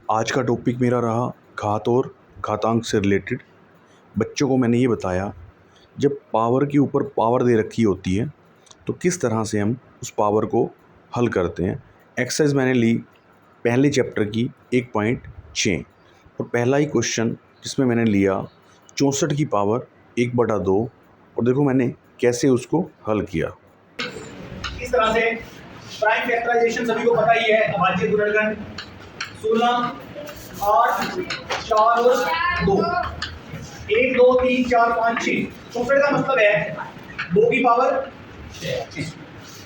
आज का टॉपिक मेरा रहा घात और घातांक से रिलेटेड। बच्चों को मैंने ये बताया, जब पावर के ऊपर पावर दे रखी होती है तो किस तरह से हम उस पावर को हल करते हैं। एक्सरसाइज मैंने ली पहले चैप्टर की 1.6 और पहला ही क्वेश्चन जिसमें मैंने लिया 64 की पावर 1/2 और देखो मैंने कैसे उसको हल किया। इस तरह से प्राइम फैक्टराइजेशन सभी को पता ही है। अभाज्य गुणनखंड 16, 8, 4 और 2, 1, 2, 3, 4, 5, 6। 64 का मतलब है 2 की पावर 6।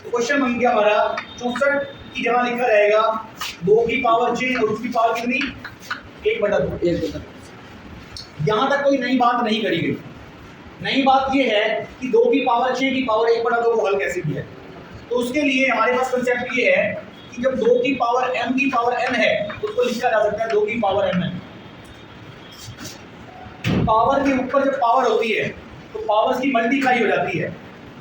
तो क्वेश्चन बन गया हमारा 64 की जगह लिखा रहेगा 2 की पावर 6 और उसकी पावर कितनी 1/2। यहाँ तक कोई नई बात नहीं करी गई। नई बात ये है कि 2 की पावर 6 की पावर 1/2 को हल कैसे किया है। तो उसके लिए हमारे पास कंसेप्ट ये है कि जब 2 की पावर m की पावर n है तो उसको लिखा जा सकता है 2 की पावर m है। पावर के ऊपर जब पावर होती है तो पावर्स की मल्टीप्लाई हो जाती है।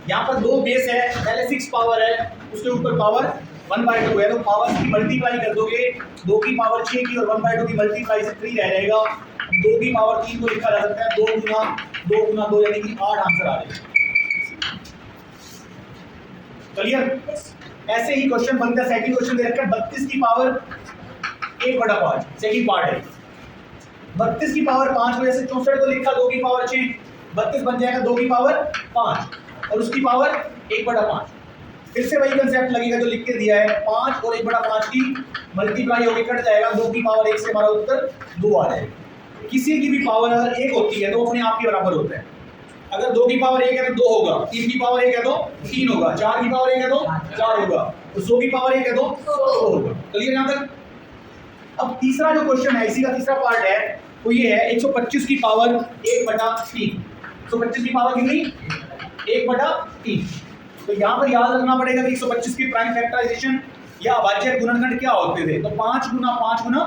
यहाँ पर 2 बेस है, पहले 6 पावर है, उसके ऊपर पावर 1/2 है, तो पावर्स की मल्टीप्लाई कर दोगे 2 की पावर 6 की और 1/2 की मल्टीप्लाई से 3 रह जाएगा। 2 की पावर 3 को लिखा जा सकता है 2 गुना 2 यानी कि 8 आंसर आ जाएगा। क्लियर? ऐसे ही क्वेश्चन बनता है। सेकंड क्वेश्चन दे रखा है 32 की पावर 1/5, सेकंड पार्ट है। 32 की पावर 5 में से 64 को लिखा 2 की पावर 6, 32 बन जाएगा 2 की पावर 5 और उसकी पावर 1/5। फिर से वही कंसेप्ट लगेगा जो लिख के दिया है, 5 और 1/5 की मल्टीप्लाई होकर कट जाएगा, 2 की पावर 1 से हमारा उत्तर 2 आ जाएगा। किसी की भी पावर अगर 1 होती है तो अपने आप के बराबर होता है। अगर 2 की पावर 1 है तो 2 होगा, 3 की पावर 1 है तो 3 होगा, 4 की पावर 1 है तो 4 होगा, तो 100 की पावर 1 है तो 100 होगा। क्लियर यहाँ तक? अब तीसरा जो क्वेश्चन है, इसी का तीसरा पार्ट है, वो ये है 125 की पावर 1/3। 125 की पावर कितनी 1/3। तो यहाँ पर याद रखना पड़ेगा कि 125 की प्राइम फैक्टराइजेशन या अभाज्य गुणनखंड क्या होते थे। तो 5 गुना 5 गुना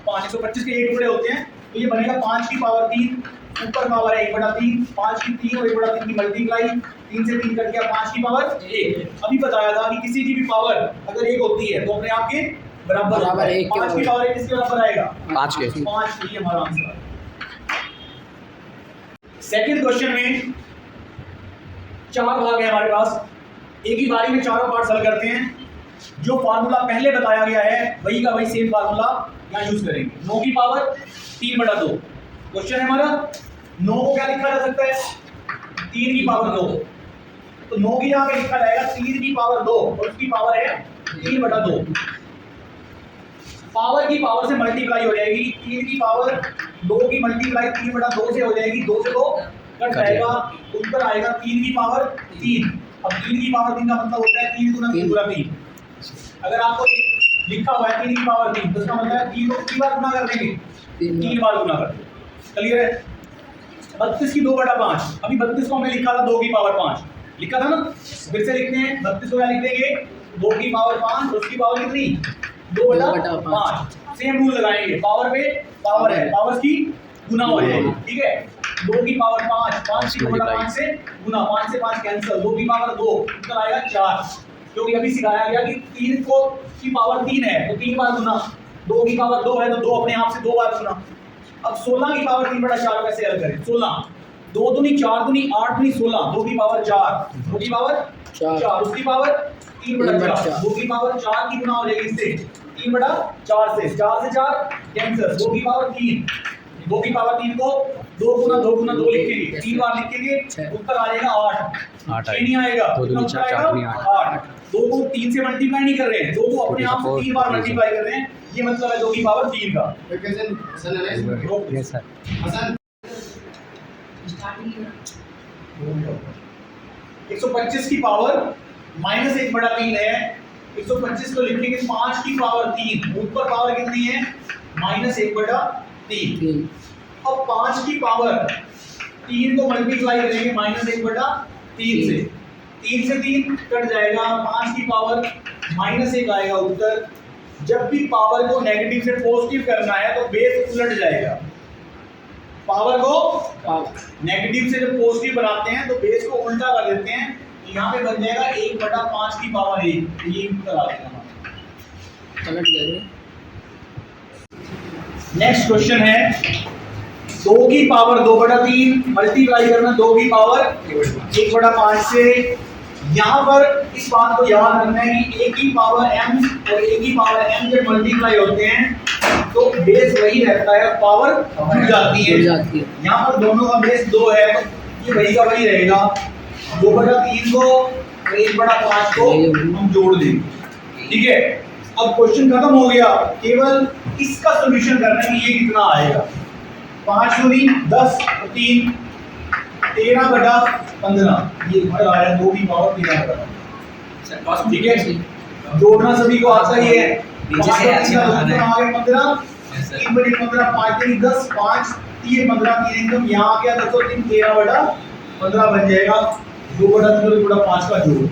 5, 125 के 1 टुकड़े होते हैं, तो ये बनेगा 5 की पावर 3, ऊपर पावर है 1/3, 5 की 3 और 1/3 की मल्टीप्लाई, 3 से 3 कट गया 5 की पावर 1। अभी बताया था कि किसी की भी पावर अगर 1 होती है तो अपने आप के बराबर है। 5 की पावर 1 किसके बराबर आएगा 5 के। 5 के, ये हमारा आंसर है। सेकंड क्वेश्चन में 4 भाग है हमारे पास, एक ही बारी में चारों पार्ट्स हल करते हैं। जो फार्मूला पहले बताया गया है वही का वही सेम फार्मूला यहाँ यूज करेंगे। 9 की पावर 3/2 क्वेश्चन है हमारा। 9 को क्या लिखा जा सकता है 3 की पावर 2, तो 9 की जगह पे लिखा जाएगा 3 की पावर 2 और उसकी पावर है 3/2। पावर की पावर से मल्टीप्लाई हो जाएगी, 3 की पावर 2 की मल्टीप्लाई 3/2 से हो जाएगी, 2 से 2 कट जाएगा, उत्तर आएगा 3 की पावर 3। अब 3 की पावर 3 का मतलब होता है 3 गुना 3 गुना 3। अगर आपको लिखा हुआ है 3 की पावर 3 तो इसका मतलब है 3 को कितनी बार गुना कर देंगे 3 बार गुना कर देंगे। क्लियर है? 32 की 2/5, अभी 32 को हमने लिखा था 2 की पावर 5 लिखा था ना, फिर से लिखते हैं 32 को क्या लिख देंगे 2 की पावर 5 और उसकी पावर कितनी 2/5। सेम रूल लगाएंगे, पावर पे पावर है, पावर्स की गुना हो जाएगी। ठीक है, 2 की पावर 5, 5 की 2/5 से गुना, 5 से 5 कैंसिल, 2 की पावर 2 उत्तर आएगा 4। क्योंकि अभी सिखाया गया कि 3 को की पावर 3 है तो 3 बार गुना, 2 की पावर 2 है तो 2 अपने आप से 2 बार गुना। अब 16 की पावर 3/4 कैसे हल करें। 16 2 दूनी 4 दूनी 8 दूनी 16, 2 की पावर 4, 2 की पावर 4, उसकी पावर 3/4, 2 की पावर 4 की गुना हो जाएगी इससे 3/4 से, 4 से 4 कैंसिल, 2 की पावर 3, 2 की पावर 3 को 2 गुना 2 लिखेंगे, 3 बार लिखेंगे, उत्तर आ जाएगा 8। 6 नहीं आएगा, 8। 2 को 3 से मल्टीप्लाई नहीं कर रहे हैं, 2 को अपने आप से 3 बार मल्टीप्लाई कर रहे हैं, ये मतलब है 2 की पावर 3 का। Yes sir. 125 की पावर -1/3 है, 125 को लिखेंगे 5 की पावर 3, ऊपर पावर कितनी है -1/3। अब 5 की पावर 3 को मल्टीप्लाई करेंगे -1/3 से, 3 से 3 कट जाएगा, 5 की पावर -1 आएगा उत्तर। जब भी पावर को नेगेटिव से पॉजिटिव करना है तो बेस उलट जाएगा। पावर को नेगेटिव से जब पॉजिटिव बनाते हैं तो बेस को उल्टा कर देते हैं, यहाँ पे बन जाएगा 1/5 की पावर 1, ये उत्तर आ जाएगा। नेक्स्ट क्वेश्चन है 2 की पावर 2/3 मल्टीप्लाई करना 2 की पावर 1/5 से। यहाँ पर इस बात को याद रखना है कि 1 की पावर m और 1 की पावर m जब मल्टीप्लाई होते हैं तो बेस वही रहता है, पावर जुड़ जाती है। यहाँ पर दोनों का बेस 2 है, ये वही का वही रहेगा। 2/3 को और 1/5 को हम जोड़ देंगे, ठीक है। अब क्वेश्चन खत्म हो गया, केवल इसका सॉल्यूशन करना है कि ये कितना आएगा। 5 दूनी 10 और 3 13/15, ये इधर आ रहा है 2 की पावर 13/15, ठीक है। जोड़ना सभी को आता ही है। 5 और 3 का उत्तर आ गया 15, 3/15 5 3 10 5 3 15 3 एकदम यहाँ आ गया 10 और 3 13/15 बन जाएगा। 2/3 और 2/5 का जोड़।